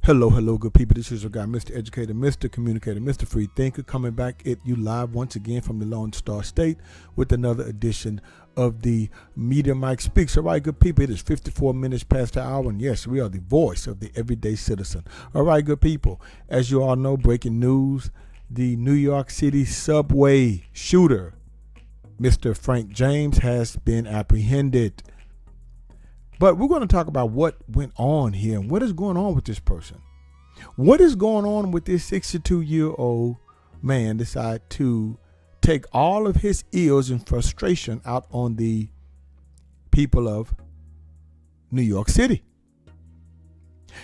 Hello, good people. This is your guy, Mr. Educator, Mr. Communicator, Mr. Free Thinker, coming back at you live once again from the Lone Star State with another edition of the Media Mike Speaks. All right, good people, it is 54 minutes past the hour, and yes, we are the voice of the everyday citizen. All right, good people, as you all know, breaking news, the New York City subway shooter, Mr. Frank James, has been apprehended. But we're going to talk about what went on here and what is going on with this person. What is going on with this 62-year-old man decide to take all of his ills and frustration out on the people of New York City?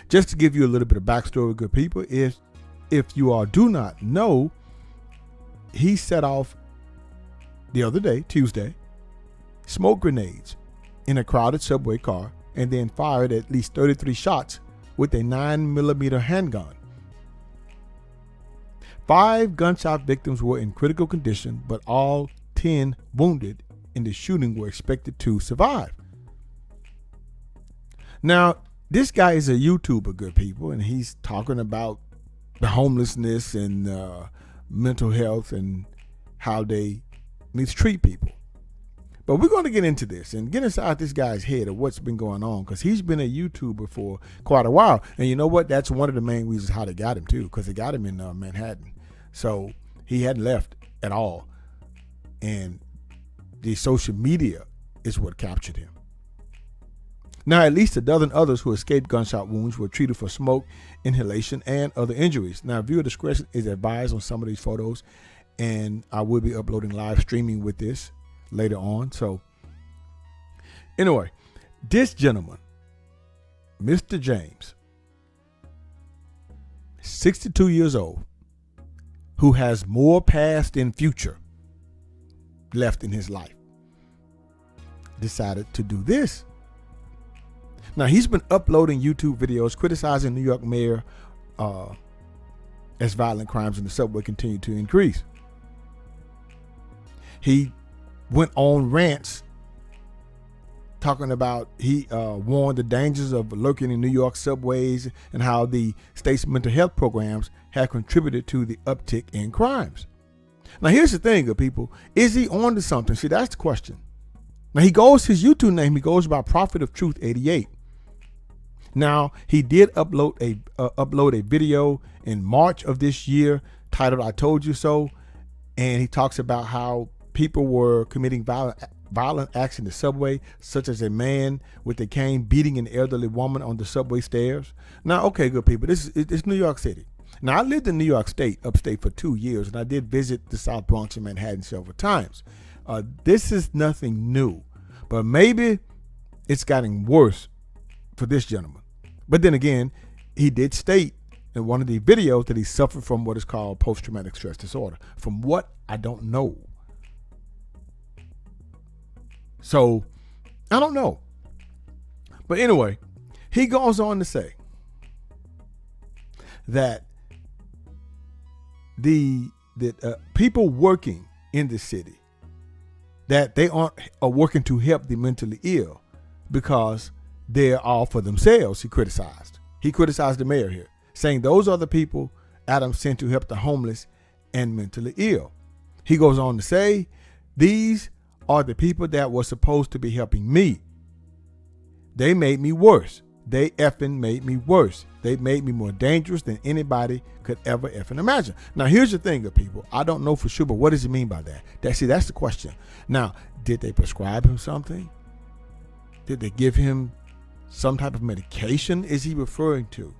Just to give you a little bit of backstory, good people, if you all do not know, he set off the other day, Tuesday, smoke grenades in a crowded subway car and then fired at least 33 shots with a 9mm handgun. 5 gunshot victims were in critical condition, but all 10 wounded in the shooting were expected to survive. Now, this guy is a YouTuber, good people, and he's talking about the homelessness and mental health and how they mistreat people. But we're going to get into this and get inside this guy's head of what's been going on, because he's been a YouTuber for quite a while. And you know what? That's one of the main reasons how they got him, too, because they got him in Manhattan. So he hadn't left at all. And the social media is what captured him. Now, at least a dozen others who escaped gunshot wounds were treated for smoke inhalation and other injuries. Now, viewer discretion is advised on some of these photos, and I will be uploading live streaming with this later on. So anyway, this gentleman, Mr. James, 62 years old, who has more past than future left in his life, decided to do this. Now, he's been uploading YouTube videos criticizing New York mayor as violent crimes in the subway continue to increase. He went on rants talking about, he warned the dangers of lurking in New York subways and how the state's mental health programs have contributed to the uptick in crimes. Now, here's the thing, good people. Is he on to something? See, that's the question. Now, his YouTube name, he goes by Prophet of Truth 88. Now, he did upload a video in March of this year titled I Told You So. And he talks about how people were committing violent acts in the subway, such as a man with a cane beating an elderly woman on the subway stairs. Now, okay, good people, it's New York City. Now, I lived in New York State, upstate, for 2 years, and I did visit the South Bronx and Manhattan several times. This is nothing new, but maybe it's gotten worse for this gentleman. But then again, he did state in one of the videos that he suffered from what is called post-traumatic stress disorder. From what, I don't know. So, I don't know. But anyway, he goes on to say that the people working in the city, that they are working to help the mentally ill because they're all for themselves, he criticized. He criticized the mayor here, saying those are the people Adams sent to help the homeless and mentally ill. He goes on to say, these are the people that were supposed to be helping me. They made me worse. They effing made me worse. They made me more dangerous than anybody could ever effing imagine. Now, here's the thing, good people. I don't know for sure, but what does he mean by that? That's the question. Now, did they prescribe him something? Did they give him some type of medication? Is he referring to?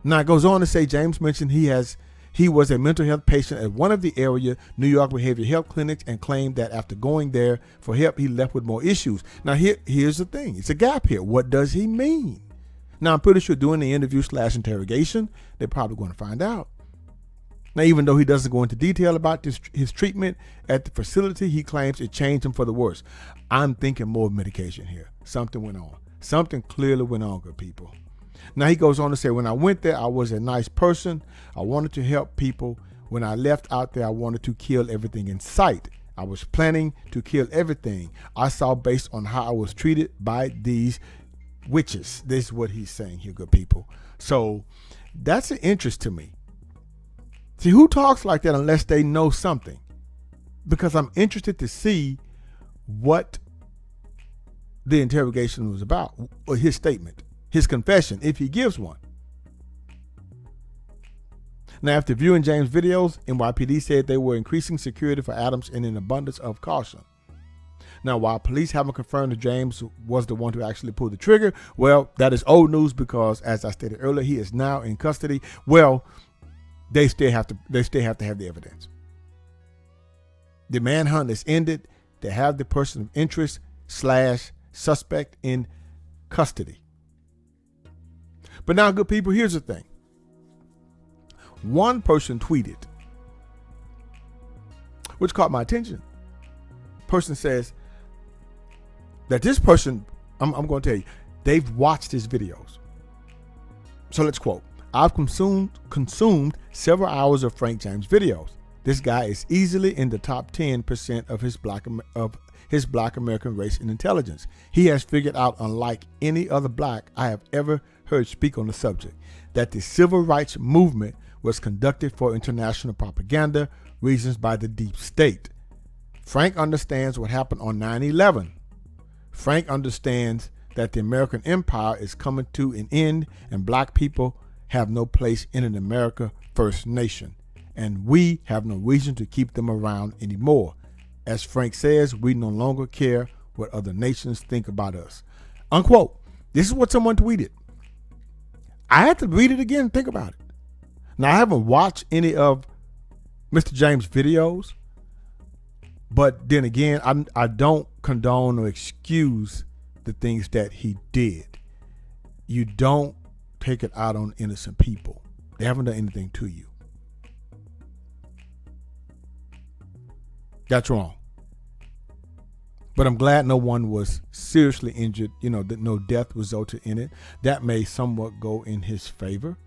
Now, it goes on to say, James mentioned he was a mental health patient at one of the area New York behavioral health clinics and claimed that after going there for help, he left with more issues. Now, here's the thing. It's a gap here. What does he mean? Now, I'm pretty sure during the interview/interrogation, they're probably going to find out. Now, even though he doesn't go into detail about his treatment at the facility, he claims it changed him for the worse. I'm thinking more medication here. Something went on. Something clearly went on, good people. Now, he goes on to say, when I went there, I was a nice person. I wanted to help people. When I left out there, I wanted to kill everything in sight. I was planning to kill everything I saw based on how I was treated by these witches. This is what he's saying here, good people. So that's an interest to me. See, who talks like that unless they know something? Because I'm interested to see what the interrogation was about, or his statement, his confession, if he gives one. Now, after viewing James' videos, NYPD said they were increasing security for Adams in an abundance of caution. Now, while police haven't confirmed that James was the one who actually pulled the trigger, well, that is old news because, as I stated earlier, he is now in custody. Well, they still have to have the evidence. The manhunt is ended. They have the person of interest / suspect in custody. But now, good people, here's the thing. One person tweeted, which caught my attention. Person says that this person, I'm going to tell you, they've watched his videos. So let's quote, "I've consumed several hours of Frank James videos. This guy is easily in the top 10% of his black American race and intelligence. He has figured out, unlike any other black I have ever heard speak on the subject, that the civil rights movement was conducted for international propaganda reasons by the deep state. Frank understands what happened on 9/11. Frank understands that the American empire is coming to an end and black people have no place in an America first nation. And we have no reason to keep them around anymore. As Frank says, we no longer care what other nations think about us." Unquote. This is what someone tweeted. I had to read it again and think about it. Now, I haven't watched any of Mr. James' videos, but then again, I don't condone or excuse the things that he did. You don't take it out on innocent people. They haven't done anything to you. That's wrong. But I'm glad no one was seriously injured, that no death resulted in it. That may somewhat go in his favor.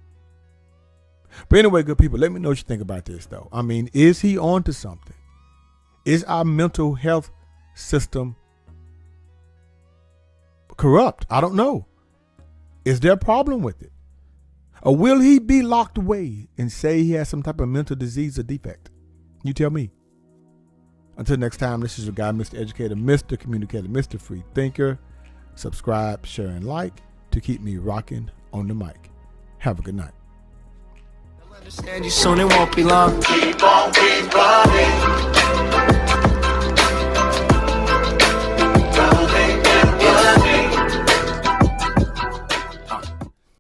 But anyway, good people, let me know what you think about this, though. I mean, is he on to something? Is our mental health system corrupt? I don't know. Is there a problem with it? Or will he be locked away and say he has some type of mental disease or defect? You tell me. Until next time, this is your guy, Mr. Educator, Mr. Communicator, Mr. Free Thinker. Subscribe, share, and like to keep me rocking on the mic. Have a good night. Understand you soon, it won't be long. Keep on, keep running.